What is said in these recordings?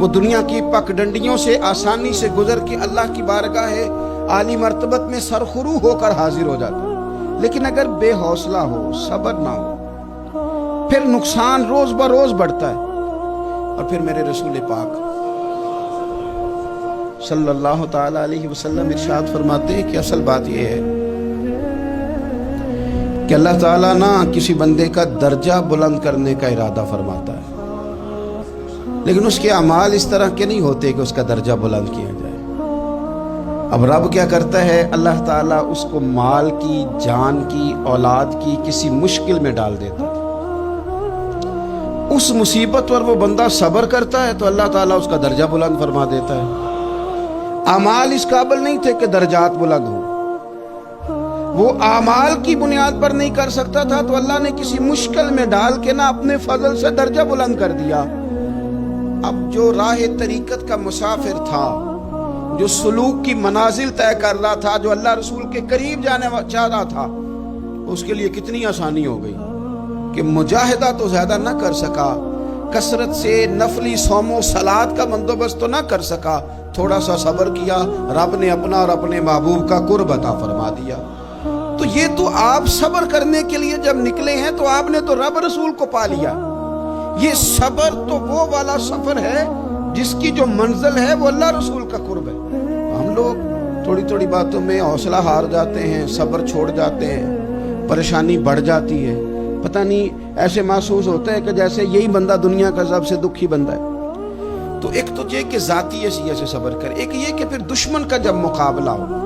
وہ دنیا کی پگڈنڈیوں سے آسانی سے گزر کے اللہ کی بارگاہ عالی مرتبت میں سرخرو ہو کر حاضر ہو جاتا ہے۔ لیکن اگر بے حوصلہ ہو، صبر نہ ہو، پھر نقصان روز بروز بڑھتا ہے۔ اور پھر میرے رسول پاک صلی اللہ تعالی علیہ وسلم ارشاد فرماتے ہیں کہ اصل بات یہ ہے کہ اللہ تعالیٰ نہ کسی بندے کا درجہ بلند کرنے کا ارادہ فرماتا ہے، لیکن اس کے اعمال اس طرح کے نہیں ہوتے کہ اس کا درجہ بلند کیا جائے۔ اب رب کیا کرتا ہے، اللہ تعالیٰ اس کو مال کی، جان کی، اولاد کی کسی مشکل میں ڈال دیتا ہے۔ اس مصیبت پر وہ بندہ صبر کرتا ہے تو اللہ تعالیٰ اس کا درجہ بلند فرما دیتا ہے۔ اعمال اس قابل نہیں تھے کہ درجات بلند ہوں، وہ اعمال کی بنیاد پر نہیں کر سکتا تھا تو اللہ نے کسی مشکل میں ڈال کے نہ اپنے فضل سے درجہ بلند کر دیا۔ اب جو راہ طریقت کا مسافر تھا، جو سلوک کی منازل طے کر رہا تھا، جو اللہ رسول کے قریب جانے چاہ رہا تھا، اس کے لیے کتنی آسانی ہو گئی کہ مجاہدہ تو زیادہ نہ کر سکا، کثرت سے نفلی صوم و صلات کا بندوبست تو نہ کر سکا، تھوڑا سا صبر کیا، رب نے اپنا اور اپنے محبوب کا قرب عطا فرما دیا۔ تو یہ تو آپ صبر کرنے کے لیے جب نکلے ہیں تو آپ نے تو رب رسول کو پا لیا۔ یہ صبر تو وہ والا سفر ہے جس کی جو منزل ہے وہ اللہ رسول کا قرب ہے۔ ہم لوگ تھوڑی تھوڑی باتوں میں حوصلہ ہار جاتے ہیں، صبر چھوڑ جاتے ہیں، پریشانی بڑھ جاتی ہے، پتہ نہیں ایسے محسوس ہوتا ہے کہ جیسے یہی بندہ دنیا کا سب سے دکھی بندہ ہے۔ تو ایک تو یہ کہ ذاتی حیثیت سے صبر کرے، ایک یہ کہ پھر دشمن کا جب مقابلہ ہو،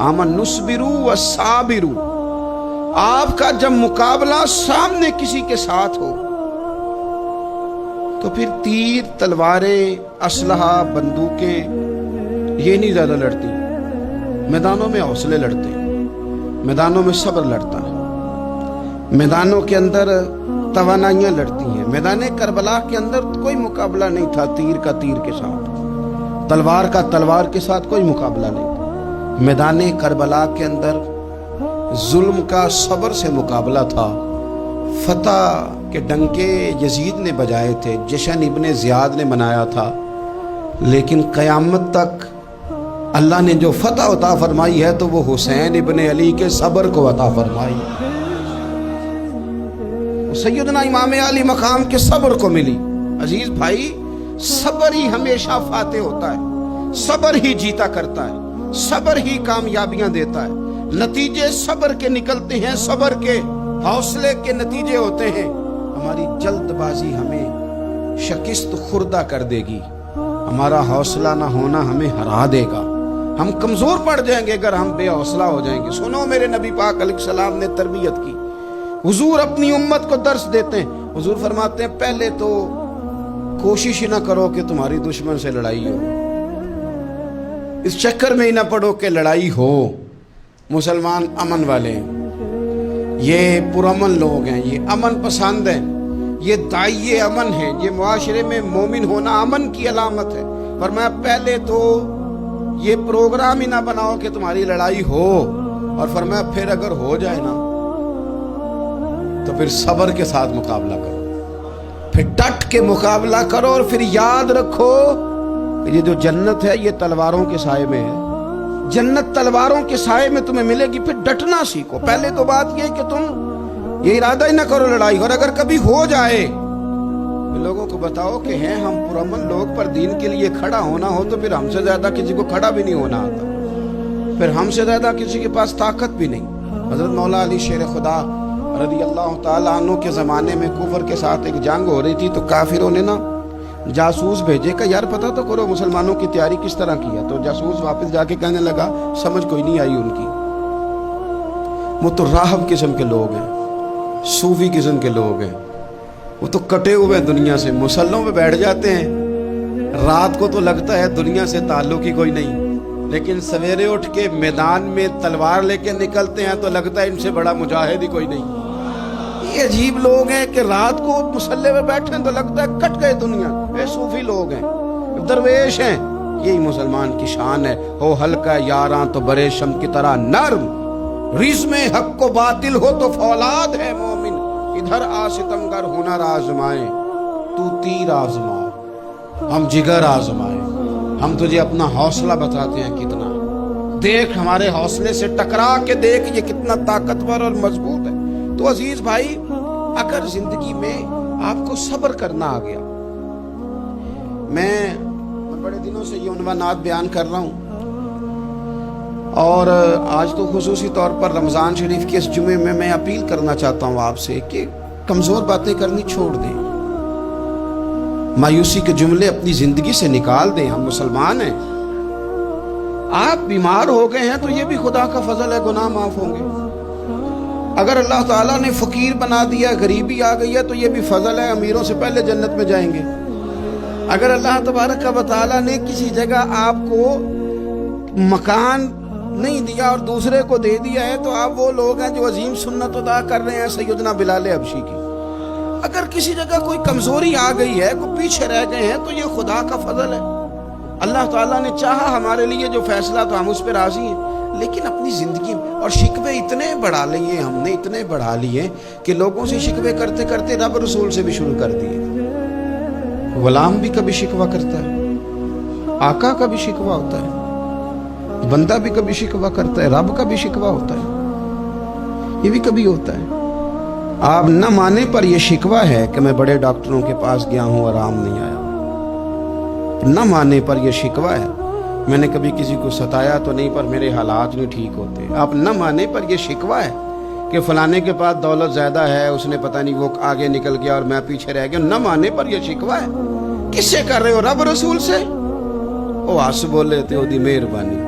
آمن نصبرو و صابرو، آپ کا جب مقابلہ سامنے کسی کے ساتھ ہو تو پھر تیر، تلواریں، اسلحہ، بندوقیں یہ نہیں زیادہ لڑتی، میدانوں میں حوصلے لڑتے ہیں، میدانوں میں صبر لڑتا ہے، میدانوں کے اندر توانائیاں لڑتی ہیں۔ میدان کربلا کے اندر کوئی مقابلہ نہیں تھا تیر کا تیر کے ساتھ، تلوار کا تلوار کے ساتھ کوئی مقابلہ نہیں تھا۔ میدان کربلا کے اندر ظلم کا صبر سے مقابلہ تھا۔ فتح کے ڈنکے یزید نے بجائے تھے، جشن ابن زیاد نے منایا تھا، لیکن قیامت تک اللہ نے جو فتح عطا فرمائی ہے تو وہ حسین ابن علی کے صبر کو عطا فرمائی، سیدنا امام علی مقام کے صبر کو ملی۔ عزیز بھائی، صبر ہی ہمیشہ فاتح ہوتا ہے، صبر ہی جیتا کرتا ہے، صبر ہی کامیابیاں دیتا ہے، نتیجے صبر کے نکلتے ہیں، صبر کے، حوصلے کے نتیجے ہوتے ہیں۔ ہماری جلد بازی ہمیں شکست خوردہ کر دے گی، ہمارا حوصلہ نہ ہونا ہمیں ہرا دے گا، ہم کمزور پڑ جائیں گے اگر ہم بے حوصلہ ہو جائیں گے۔ سنو، میرے نبی پاک علیہ السلام نے تربیت کی، حضور اپنی امت کو درس دیتے ہیں۔ حضور فرماتے ہیں پہلے تو کوشش ہی نہ کرو کہ تمہاری دشمن سے لڑائی ہو، اس چکر میں ہی نہ پڑو کہ لڑائی ہو۔ مسلمان امن والے ہیں، یہ پرامن لوگ ہیں، یہ امن پسند ہیں، یہ داعیے امن ہیں، یہ معاشرے میں مومن ہونا امن کی علامت ہے۔ فرمایا پہلے تو یہ پروگرام ہی نہ بناؤ کہ تمہاری لڑائی ہو، اور فرمایا پھر اگر ہو جائے نا تو پھر صبر کے ساتھ مقابلہ کرو، پھر ڈٹ کے مقابلہ کرو، اور پھر یاد رکھو کہ یہ جو جنت ہے یہ تلواروں کے سائے میں ہے، جنت تلواروں کے سائے میں تمہیں ملے گی۔ پھر ڈٹنا سیکھو۔ پہلے تو بات یہ کہ تم یہ ارادہ ہی نہ کرو لڑائی، اور اگر کبھی ہو جائے لوگوں کو بتاؤ کہ ہیں ہم پرامن لوگ، پر دین کے لیے کھڑا ہونا ہو تو پھر ہم سے زیادہ کسی کو کھڑا بھی نہیں ہونا آتا، پھر ہم سے زیادہ کسی کے پاس طاقت بھی نہیں۔ حضرت مولا علی شیر خدا رضی اللہ تعالیٰ عنہ کے زمانے میں کفر کے ساتھ ایک جنگ ہو رہی تھی، تو کافروں نے نا جاسوس بھیجے کہ یار پتہ تو کرو مسلمانوں کی تیاری کس طرح کی ہے۔ تو جاسوس واپس جا کے کہنے لگا سمجھ کوئی نہیں آئی ان کی، وہ تو راہب قسم کے لوگ ہیں، صوفی قسم کے لوگ ہیں، وہ تو کٹے ہوئے دنیا سے، مسلوں پہ بیٹھ جاتے ہیں، رات کو تو لگتا ہے دنیا سے تعلق ہی کوئی نہیں، لیکن سویرے اٹھ کے میدان میں تلوار لے کے نکلتے ہیں تو لگتا ہے ان سے بڑا مجاہد ہی کوئی نہیں۔ یہ عجیب لوگ ہیں کہ رات کو مسلح پہ بیٹھے ہیں تو لگتا ہے کٹ گئے دنیا، یہ صوفی لوگ ہیں، درویش ہیں۔ یہی مسلمان کی شان ہے، ہو ہلکا یاراں تو برے شم کی طرح نرم، رزم حق کو باطل ہو تو فولاد ہے مومن، ادھر آ ستمگر ہنر آزمائے تو تیر آزما۔ ہم جگر آزمائے، ہم تجھے اپنا حوصلہ بتاتے ہیں کتنا، دیکھ ہمارے حوصلے سے ٹکرا کے دیکھ یہ کتنا طاقتور اور مضبوط ہے۔ تو عزیز بھائی، اگر زندگی میں آپ کو صبر کرنا آ گیا، میں بڑے دنوں سے یہ عنوانات بیان کر رہا ہوں، اور آج تو خصوصی طور پر رمضان شریف کے اس جمعے میں اپیل کرنا چاہتا ہوں آپ سے کہ کمزور باتیں کرنی چھوڑ دیں، مایوسی کے جملے اپنی زندگی سے نکال دیں۔ ہم مسلمان ہیں، آپ بیمار ہو گئے ہیں تو یہ بھی خدا کا فضل ہے، گناہ معاف ہوں گے۔ اگر اللہ تعالیٰ نے فقیر بنا دیا، غریبی آ گئی ہے تو یہ بھی فضل ہے، امیروں سے پہلے جنت میں جائیں گے۔ اگر اللہ تبارک و تعالیٰ نے کسی جگہ آپ کو مکان نہیں دیا اور دوسرے کو دے دیا ہے تو آپ وہ لوگ ہیں جو عظیم سنت ادا کر رہے ہیں سیدنا بلال حبشی کی۔ اگر کسی جگہ کوئی کمزوری آ گئی ہے، کوئی پیچھے رہ گئے ہیں تو یہ خدا کا فضل ہے۔ اللہ تعالیٰ نے چاہا ہمارے لیے جو فیصلہ تو ہم اس پہ راضی ہیں، لیکن اپنی زندگی میں اور شکوے اتنے بڑھا لیے، ہم نے اتنے بڑھا لیے کہ لوگوں سے شکوے کرتے کرتے رب رسول سے بھی شروع کر دیے۔ غلام بھی کبھی شکوہ کرتا ہے، آقا کا بھی شکوہ ہوتا ہے، بندہ بھی کبھی شکوہ کرتا ہے، رب کا بھی شکوہ ہوتا ہے، یہ بھی کبھی ہوتا ہے۔ آپ نہ مانے پر یہ شکوہ ہے کہ میں بڑے ڈاکٹروں کے پاس گیا ہوں، آرام نہیں آیا۔ نہ مانے پر یہ شکوہ ہے میں نے کبھی کسی کو ستایا تو نہیں پر میرے حالات نہیں ٹھیک ہوتے۔ آپ نہ مانے پر یہ شکوہ ہے کہ فلانے کے پاس دولت زیادہ ہے، اس نے پتہ نہیں وہ آگے نکل گیا اور میں پیچھے رہ گیا۔ نہ مانے پر یہ شکوہ ہے۔ کس سے کر رہے ہو؟ رب رسول سے۔ او آس بولے تے او دی مہربانی،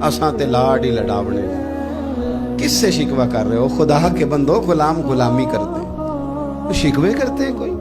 اساں تے لاڈ ہی لڈاونے۔ کس سے شکوہ کر رہے ہو؟ خدا کے بندو، غلام غلامی کرتے ہیں، شکوے کرتے ہیں کوئی؟